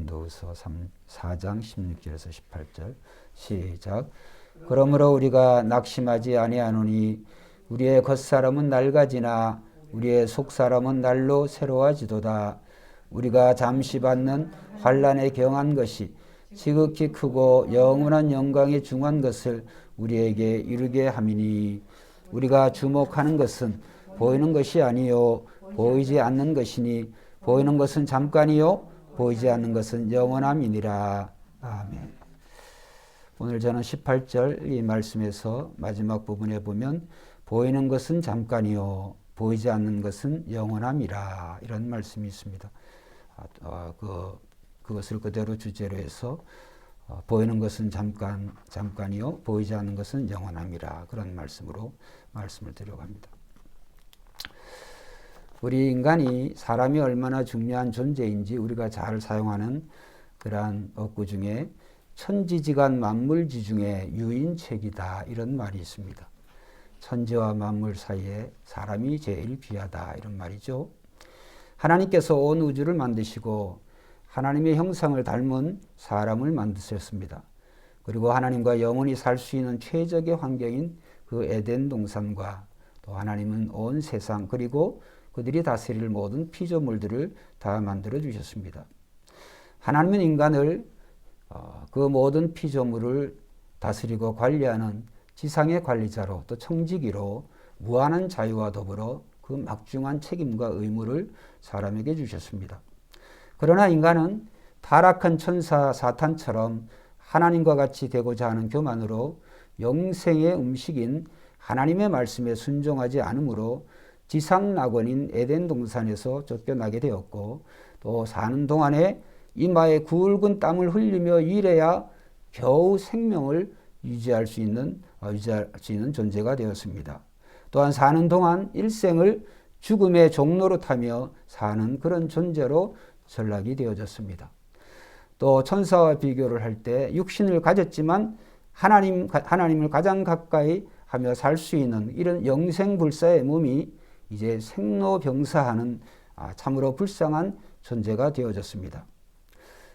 고린도후서 4장 16절에서 18절 시작. 그러므로 우리가 낙심하지 아니하노니 우리의 겉사람은 낡아지나 우리의 속사람은 날로 새로워지도다. 우리가 잠시 받는 환난에 경한 것이 지극히 크고 영원한 영광에 중한 것을 우리에게 이루게 함이니 우리가 주목하는 것은 보이는 것이 아니요 보이지 않는 것이니 보이는 것은 잠깐이요 보이지 않는 것은 영원함이니라. 아멘. 오늘 저는 18절 이 말씀에서 마지막 부분에 보면 보이는 것은 잠깐이요 보이지 않는 것은 영원함이라 이런 말씀이 있습니다. 그것을 그대로 주제로 해서 보이는 것은 잠깐이요 보이지 않는 것은 영원함이라 그런 말씀으로 말씀을 드려갑니다. 우리 인간이 사람이 얼마나 중요한 존재인지 우리가 잘 사용하는 그러한 어구 중에 천지지간 만물지 중에 유인책이다 이런 말이 있습니다. 천지와 만물 사이에 사람이 제일 귀하다 이런 말이죠. 하나님께서 온 우주를 만드시고 하나님의 형상을 닮은 사람을 만드셨습니다. 그리고 하나님과 영원히 살 수 있는 최적의 환경인 그 에덴 동산과 또 하나님은 온 세상 그리고 그들이 다스릴 모든 피조물들을 다 만들어 주셨습니다. 하나님은 인간을 그 모든 피조물을 다스리고 관리하는 지상의 관리자로 또 청지기로 무한한 자유와 더불어 그 막중한 책임과 의무를 사람에게 주셨습니다. 그러나 인간은 타락한 천사 사탄처럼 하나님과 같이 되고자 하는 교만으로 영생의 음식인 하나님의 말씀에 순종하지 않으므로 지상 낙원인 에덴 동산에서 쫓겨나게 되었고 또 사는 동안에 이마에 굵은 땀을 흘리며 일해야 겨우 생명을 유지할 수 있는 존재가 되었습니다. 또한 사는 동안 일생을 죽음의 종로로 타며 사는 그런 존재로 전락이 되어졌습니다. 또 천사와 비교를 할 때 육신을 가졌지만 하나님을 가장 가까이 하며 살 수 있는 이런 영생불사의 몸이 이제 생로병사하는 참으로 불쌍한 존재가 되어졌습니다.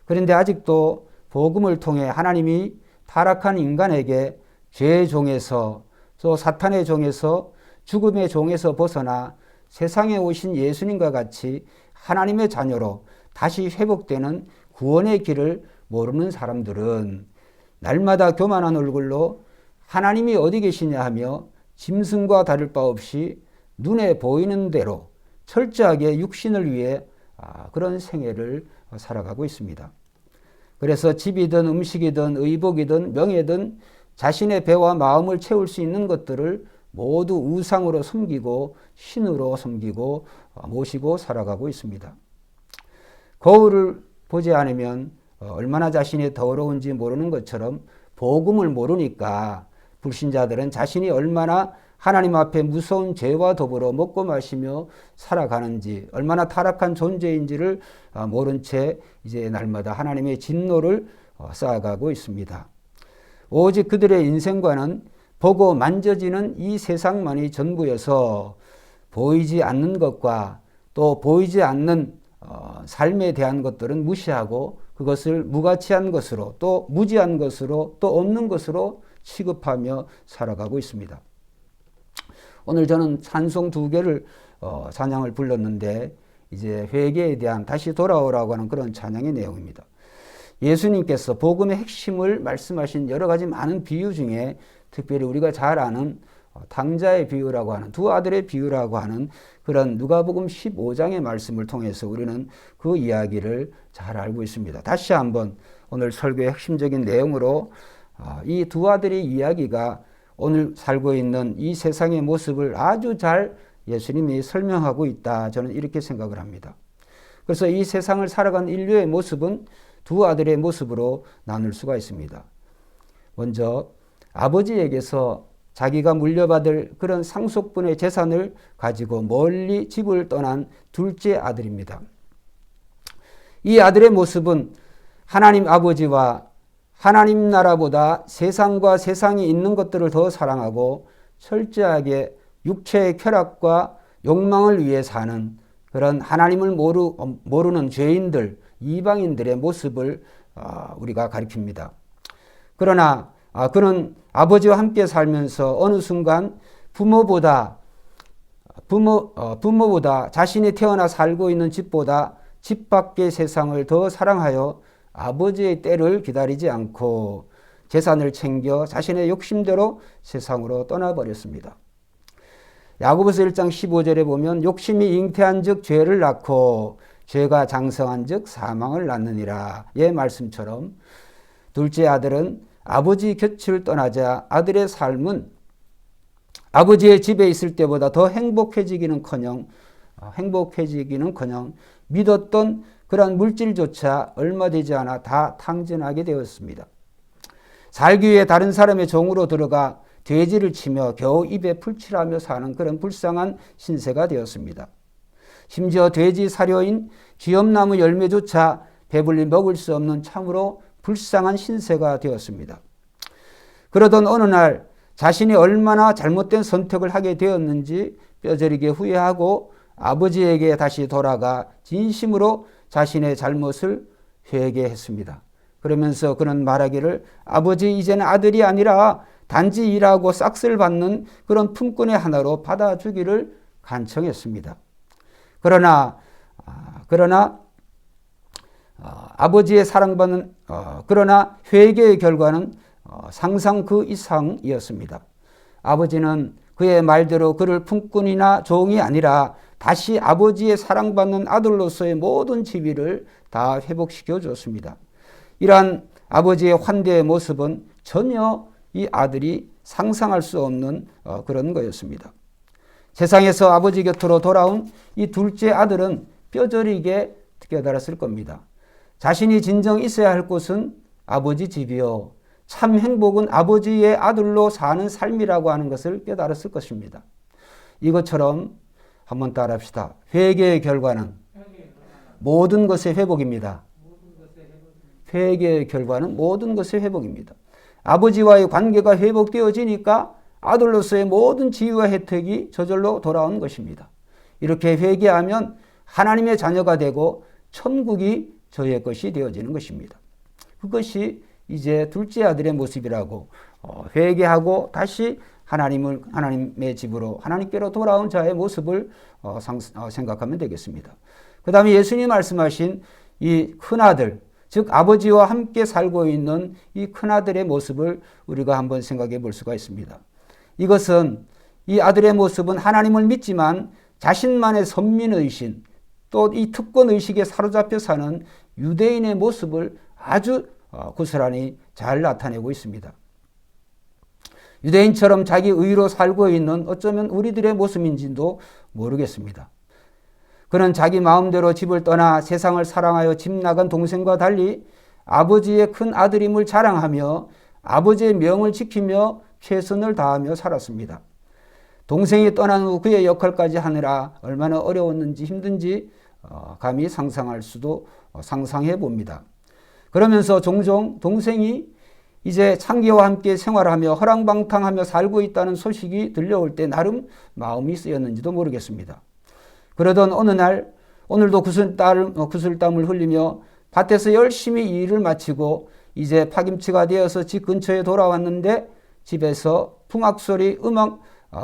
그런데 아직도 복음을 통해 하나님이 타락한 인간에게 죄의 종에서 또 사탄의 종에서 죽음의 종에서 벗어나 세상에 오신 예수님과 같이 하나님의 자녀로 다시 회복되는 구원의 길을 모르는 사람들은 날마다 교만한 얼굴로 하나님이 어디 계시냐 하며 짐승과 다를 바 없이 눈에 보이는 대로 철저하게 육신을 위해 그런 생애를 살아가고 있습니다. 그래서 집이든 음식이든 의복이든 명예든 자신의 배와 마음을 채울 수 있는 것들을 모두 우상으로 섬기고 신으로 섬기고 모시고 살아가고 있습니다. 거울을 보지 않으면 얼마나 자신이 더러운지 모르는 것처럼 복음을 모르니까 불신자들은 자신이 얼마나 하나님 앞에 무서운 죄와 더불어 먹고 마시며 살아가는지 얼마나 타락한 존재인지를 모른 채 이제 날마다 하나님의 진노를 쌓아가고 있습니다. 오직 그들의 인생과는 보고 만져지는 이 세상만이 전부여서 보이지 않는 것과 또 보이지 않는 삶에 대한 것들은 무시하고 그것을 무가치한 것으로 또 무지한 것으로 또 없는 것으로 취급하며 살아가고 있습니다. 오늘 저는 찬송 2개를 찬양을 불렀는데 이제 회개에 대한 다시 돌아오라고 하는 그런 찬양의 내용입니다. 예수님께서 복음의 핵심을 말씀하신 여러 가지 많은 비유 중에 특별히 우리가 잘 아는 탕자의 비유라고 하는 두 아들의 비유라고 하는 그런 누가복음 15장의 말씀을 통해서 우리는 그 이야기를 잘 알고 있습니다. 다시 한번 오늘 설교의 핵심적인 내용으로 이 두 아들의 이야기가 오늘 살고 있는 이 세상의 모습을 아주 잘 예수님이 설명하고 있다. 저는 이렇게 생각을 합니다. 그래서 이 세상을 살아간 인류의 모습은 두 아들의 모습으로 나눌 수가 있습니다. 먼저 아버지에게서 자기가 물려받을 그런 상속분의 재산을 가지고 멀리 집을 떠난 둘째 아들입니다. 이 아들의 모습은 하나님 아버지와 하나님 나라보다 세상과 세상이 있는 것들을 더 사랑하고 철저하게 육체의 쾌락과 욕망을 위해 사는 그런 하나님을 모르는 죄인들, 이방인들의 모습을 우리가 가리킵니다. 그러나 그는 아버지와 함께 살면서 어느 순간 부모보다 자신이 태어나 살고 있는 집보다 집 밖의 세상을 더 사랑하여 아버지의 때를 기다리지 않고 재산을 챙겨 자신의 욕심대로 세상으로 떠나버렸습니다. 야고보서 1장 15절에 보면 욕심이 잉태한 즉 죄를 낳고 죄가 장성한 즉 사망을 낳느니라 의 말씀처럼 둘째 아들은 아버지 곁을 떠나자 아들의 삶은 아버지의 집에 있을 때보다 더 행복해지기는커녕 믿었던 그런 물질조차 얼마 되지 않아 다 탕진하게 되었습니다. 살기 위해 다른 사람의 종으로 들어가 돼지를 치며 겨우 입에 풀칠하며 사는 그런 불쌍한 신세가 되었습니다. 심지어 돼지 사료인 기업나무 열매조차 배불리 먹을 수 없는 참으로 불쌍한 신세가 되었습니다. 그러던 어느 날 자신이 얼마나 잘못된 선택을 하게 되었는지 뼈저리게 후회하고 아버지에게 다시 돌아가 진심으로 자신의 잘못을 회개했습니다. 그러면서 그는 말하기를 아버지 이제는 아들이 아니라 단지 일하고 싹쓸 받는 그런 품꾼의 하나로 받아주기를 간청했습니다. 그러나 아버지의 사랑받는 그러나 회개의 결과는 상상 그 이상이었습니다. 아버지는 그의 말대로 그를 품꾼이나 종이 아니라 다시 아버지의 사랑받는 아들로서의 모든 지위를 다 회복시켜 줬습니다. 이러한 아버지의 환대의 모습은 전혀 이 아들이 상상할 수 없는 그런 거였습니다. 세상에서 아버지 곁으로 돌아온 이 둘째 아들은 뼈저리게 깨달았을 겁니다. 자신이 진정 있어야 할 곳은 아버지 집이요. 참 행복은 아버지의 아들로 사는 삶이라고 하는 것을 깨달았을 것입니다. 이것처럼 한번 따라합시다. 회개의 결과는 모든 것의 회복입니다. 회개의 결과는 모든 것의 회복입니다. 아버지와의 관계가 회복되어지니까 아들로서의 모든 지위와 혜택이 저절로 돌아온 것입니다. 이렇게 회개하면 하나님의 자녀가 되고 천국이 저의 것이 되어지는 것입니다. 그것이 이제 둘째 아들의 모습이라고 회개하고 다시 하나님의 집으로 하나님께로 돌아온 자의 모습을 생각하면 되겠습니다. 그 다음에 예수님이 말씀하신 이 큰아들, 즉 아버지와 함께 살고 있는 이 큰아들의 모습을 우리가 한번 생각해 볼 수가 있습니다. 이것은 이 아들의 모습은 하나님을 믿지만 자신만의 선민의식 또 이 특권의식에 사로잡혀 사는 유대인의 모습을 아주 고스란히 잘 나타내고 있습니다. 유대인처럼 자기 의로 살고 있는 어쩌면 우리들의 모습인지도 모르겠습니다. 그는 자기 마음대로 집을 떠나 세상을 사랑하여 집 나간 동생과 달리 아버지의 큰 아들임을 자랑하며 아버지의 명을 지키며 최선을 다하며 살았습니다. 동생이 떠난 후 그의 역할까지 하느라 얼마나 어려웠는지 힘든지 감히 상상해 봅니다. 그러면서 종종 동생이 이제 창기와 함께 생활하며 허랑방탕하며 살고 있다는 소식이 들려올 때 나름 마음이 쓰였는지도 모르겠습니다. 그러던 어느 날 오늘도 구슬땀을 흘리며 밭에서 열심히 일을 마치고 이제 파김치가 되어서 집 근처에 돌아왔는데 집에서 풍악소리,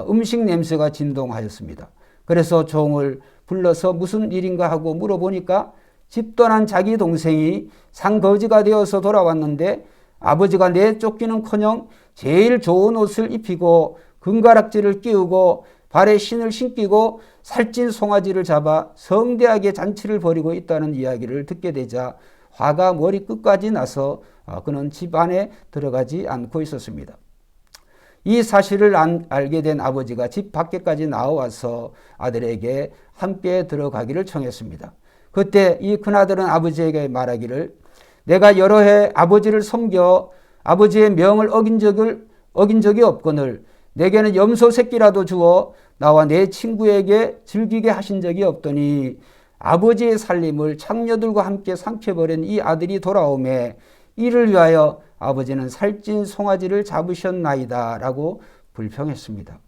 음식 냄새가 진동하였습니다. 그래서 종을 불러서 무슨 일인가 하고 물어보니까 집 떠난 자기 동생이 상거지가 되어서 돌아왔는데 아버지가 내쫓기는커녕 제일 좋은 옷을 입히고 금가락지를 끼우고 발에 신을 신기고 살찐 송아지를 잡아 성대하게 잔치를 벌이고 있다는 이야기를 듣게 되자 화가 머리끝까지 나서 그는 집 안에 들어가지 않고 있었습니다. 이 사실을 알게 된 아버지가 집 밖에까지 나와서 아들에게 함께 들어가기를 청했습니다. 그때 이 큰아들은 아버지에게 말하기를 내가 여러 해 아버지를 섬겨 아버지의 명을 어긴 적이 없거늘 내게는 염소 새끼라도 주어 나와 내 친구에게 즐기게 하신 적이 없더니 아버지의 살림을 창녀들과 함께 삼켜버린 이 아들이 돌아오매 이를 위하여 아버지는 살찐 송아지를 잡으셨나이다 라고 불평했습니다.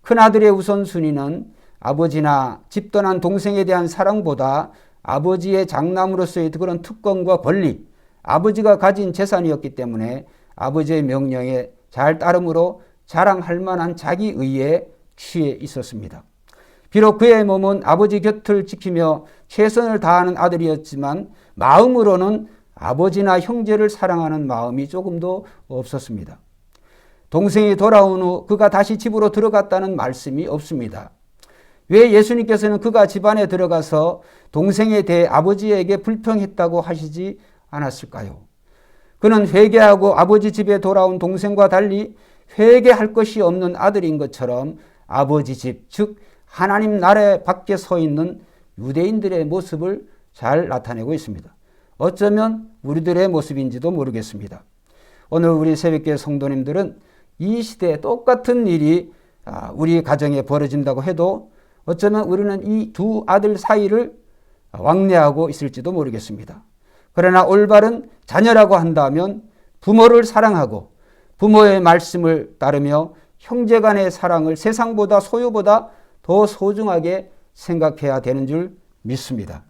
큰아들의 우선순위는 아버지나 집 떠난 동생에 대한 사랑보다 아버지의 장남으로서의 그런 특권과 권리, 아버지가 가진 재산이었기 때문에 아버지의 명령에 잘 따름으로 자랑할 만한 자기의에 취해 있었습니다. 비록 그의 몸은 아버지 곁을 지키며 최선을 다하는 아들이었지만 마음으로는 아버지나 형제를 사랑하는 마음이 조금도 없었습니다. 동생이 돌아온 후 그가 다시 집으로 들어갔다는 말씀이 없습니다. 왜 예수님께서는 그가 집안에 들어가서 동생에 대해 아버지에게 불평했다고 하시지 않았을까요? 그는 회개하고 아버지 집에 돌아온 동생과 달리 회개할 것이 없는 아들인 것처럼 아버지 집, 즉 하나님 나라 밖에 서 있는 유대인들의 모습을 잘 나타내고 있습니다. 어쩌면 우리들의 모습인지도 모르겠습니다. 오늘 우리 새벽교회 성도님들은 이 시대에 똑같은 일이 우리 가정에 벌어진다고 해도 어쩌면 우리는 이 두 아들 사이를 왕래하고 있을지도 모르겠습니다. 그러나 올바른 자녀라고 한다면 부모를 사랑하고 부모의 말씀을 따르며 형제간의 사랑을 세상보다 소유보다 더 소중하게 생각해야 되는 줄 믿습니다.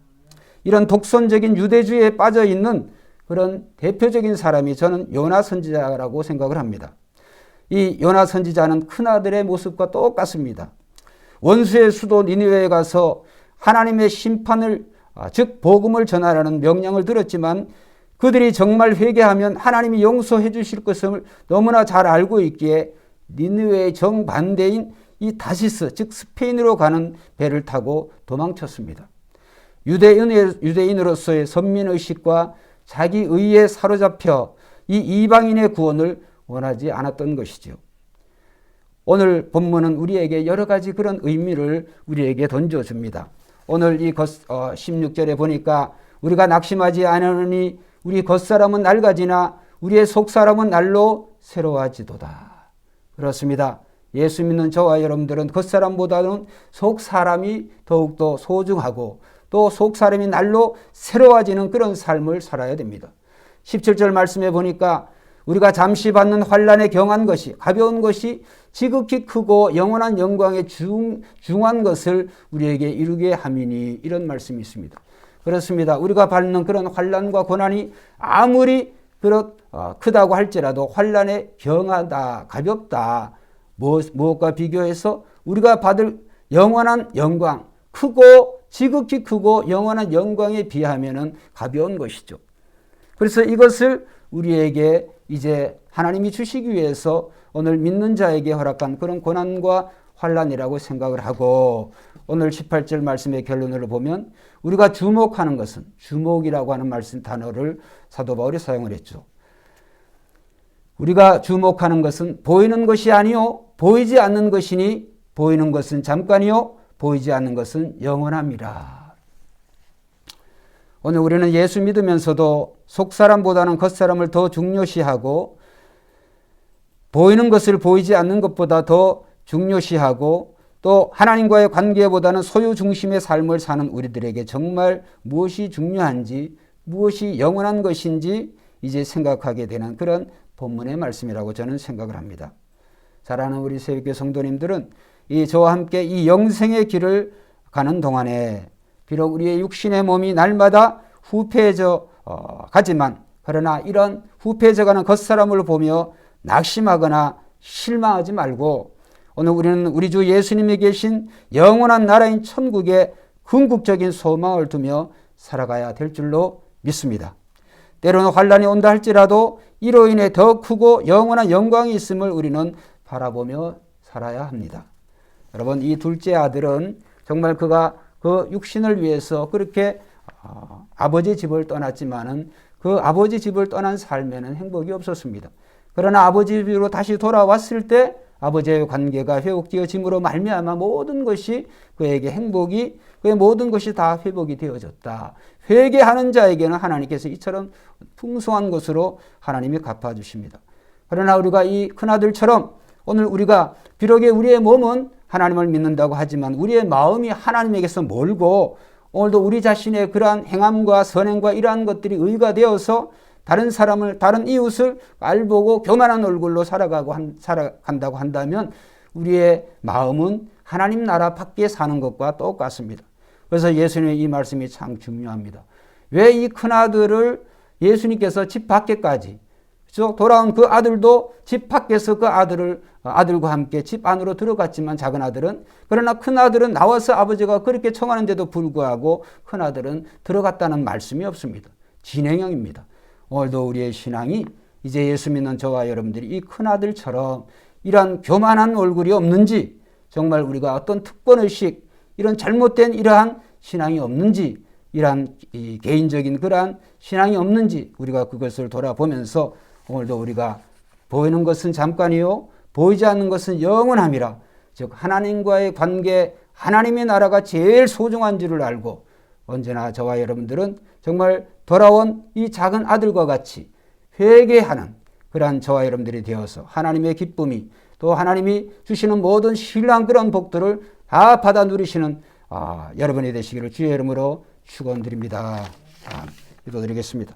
이런 독선적인 유대주의에 빠져 있는 그런 대표적인 사람이 저는 요나 선지자라고 생각을 합니다. 이 요나 선지자는 큰아들의 모습과 똑같습니다. 원수의 수도 니느웨에 가서 하나님의 심판을 즉 복음을 전하라는 명령을 들었지만 그들이 정말 회개하면 하나님이 용서해 주실 것을 너무나 잘 알고 있기에 니느웨의 정반대인 이 다시스 즉 스페인으로 가는 배를 타고 도망쳤습니다. 유대인으로서의 선민의식과 자기 의에 사로잡혀 이 이방인의 구원을 원하지 않았던 것이죠. 오늘 본문은 우리에게 여러 가지 그런 의미를 우리에게 던져줍니다. 오늘 이 16절에 보니까 우리가 낙심하지 않으니 우리 겉사람은 낡아지나 우리의 속사람은 날로 새로워지도다. 그렇습니다. 예수 믿는 저와 여러분들은 겉사람보다는 속사람이 더욱더 소중하고 또 속사람이 날로 새로워지는 그런 삶을 살아야 됩니다. 17절 말씀에 보니까 우리가 잠시 받는 환난에 경한 것이 가벼운 것이 지극히 크고 영원한 영광에 중한 것을 우리에게 이루게 함이니 이런 말씀이 있습니다. 그렇습니다. 우리가 받는 그런 환난과 고난이 아무리 크다고 할지라도 환난에 경하다, 가볍다. 무엇과 비교해서 우리가 받을 영원한 영광, 크고 지극히 크고 영원한 영광에 비하면 가벼운 것이죠. 그래서 이것을 우리에게 이제 하나님이 주시기 위해서 오늘 믿는 자에게 허락한 그런 고난과 환난이라고 생각을 하고 오늘 18절 말씀의 결론을 보면 우리가 주목하는 것은 주목이라고 하는 말씀 단어를 사도 바울이 사용을 했죠. 우리가 주목하는 것은 보이는 것이 아니요 보이지 않는 것이니 보이는 것은 잠깐이요 보이지 않는 것은 영원함이라. 오늘 우리는 예수 믿으면서도 속사람보다는 겉사람을 더 중요시하고 보이는 것을 보이지 않는 것보다 더 중요시하고 또 하나님과의 관계보다는 소유 중심의 삶을 사는 우리들에게 정말 무엇이 중요한지 무엇이 영원한 것인지 이제 생각하게 되는 그런 본문의 말씀이라고 저는 생각을 합니다. 사랑하는 우리 새벽교회 성도님들은 저와 함께 이 영생의 길을 가는 동안에 비록 우리의 육신의 몸이 날마다 후패해져 가지만 그러나 이런 후패해져가는 겉사람을 보며 낙심하거나 실망하지 말고 오늘 우리는 우리 주 예수님이 계신 영원한 나라인 천국에 궁극적인 소망을 두며 살아가야 될 줄로 믿습니다. 때로는 환난이 온다 할지라도 이로 인해 더 크고 영원한 영광이 있음을 우리는 바라보며 살아야 합니다. 여러분 이 둘째 아들은 정말 그가 그 육신을 위해서 그렇게 아버지 집을 떠났지만은 그 아버지 집을 떠난 삶에는 행복이 없었습니다. 그러나 아버지 집으로 다시 돌아왔을 때 아버지의 관계가 회복되어짐으로 말미암아 모든 것이 그에게 행복이 그의 모든 것이 다 회복이 되어졌다. 회개하는 자에게는 하나님께서 이처럼 풍성한 것으로 하나님이 갚아주십니다. 그러나 우리가 이 큰아들처럼 오늘 우리가 비록 우리의 몸은 하나님을 믿는다고 하지만 우리의 마음이 하나님에게서 멀고 오늘도 우리 자신의 그러한 행함과 선행과 이러한 것들이 의가 되어서 다른 사람을 다른 이웃을 알보고 교만한 얼굴로 살아간다고 한다면 우리의 마음은 하나님 나라 밖에 사는 것과 똑같습니다. 그래서 예수님의 이 말씀이 참 중요합니다. 왜 이 큰아들을 예수님께서 집 밖에까지 돌아온 그 아들도 집 밖에서 그 아들과 함께 집 안으로 들어갔지만 작은 아들은, 그러나 큰 아들은 나와서 아버지가 그렇게 청하는데도 불구하고 큰 아들은 들어갔다는 말씀이 없습니다. 진행형입니다. 오늘도 우리의 신앙이 이제 예수 믿는 저와 여러분들이 이 큰 아들처럼 이러한 교만한 얼굴이 없는지, 정말 우리가 어떤 특권의식, 이런 잘못된 이러한 신앙이 없는지, 이러한 개인적인 그러한 신앙이 없는지 우리가 그것을 돌아보면서 오늘도 우리가 보이는 것은 잠깐이요 보이지 않는 것은 영원함이라, 즉 하나님과의 관계, 하나님의 나라가 제일 소중한 줄을 알고 언제나 저와 여러분들은 정말 돌아온 이 작은 아들과 같이 회개하는 그러한 저와 여러분들이 되어서 하나님의 기쁨이, 또 하나님이 주시는 모든 신랑 그런 복들을 다 받아 누리시는 여러분이 되시기를 주의 이름으로 축원드립니다. 기도드리겠습니다.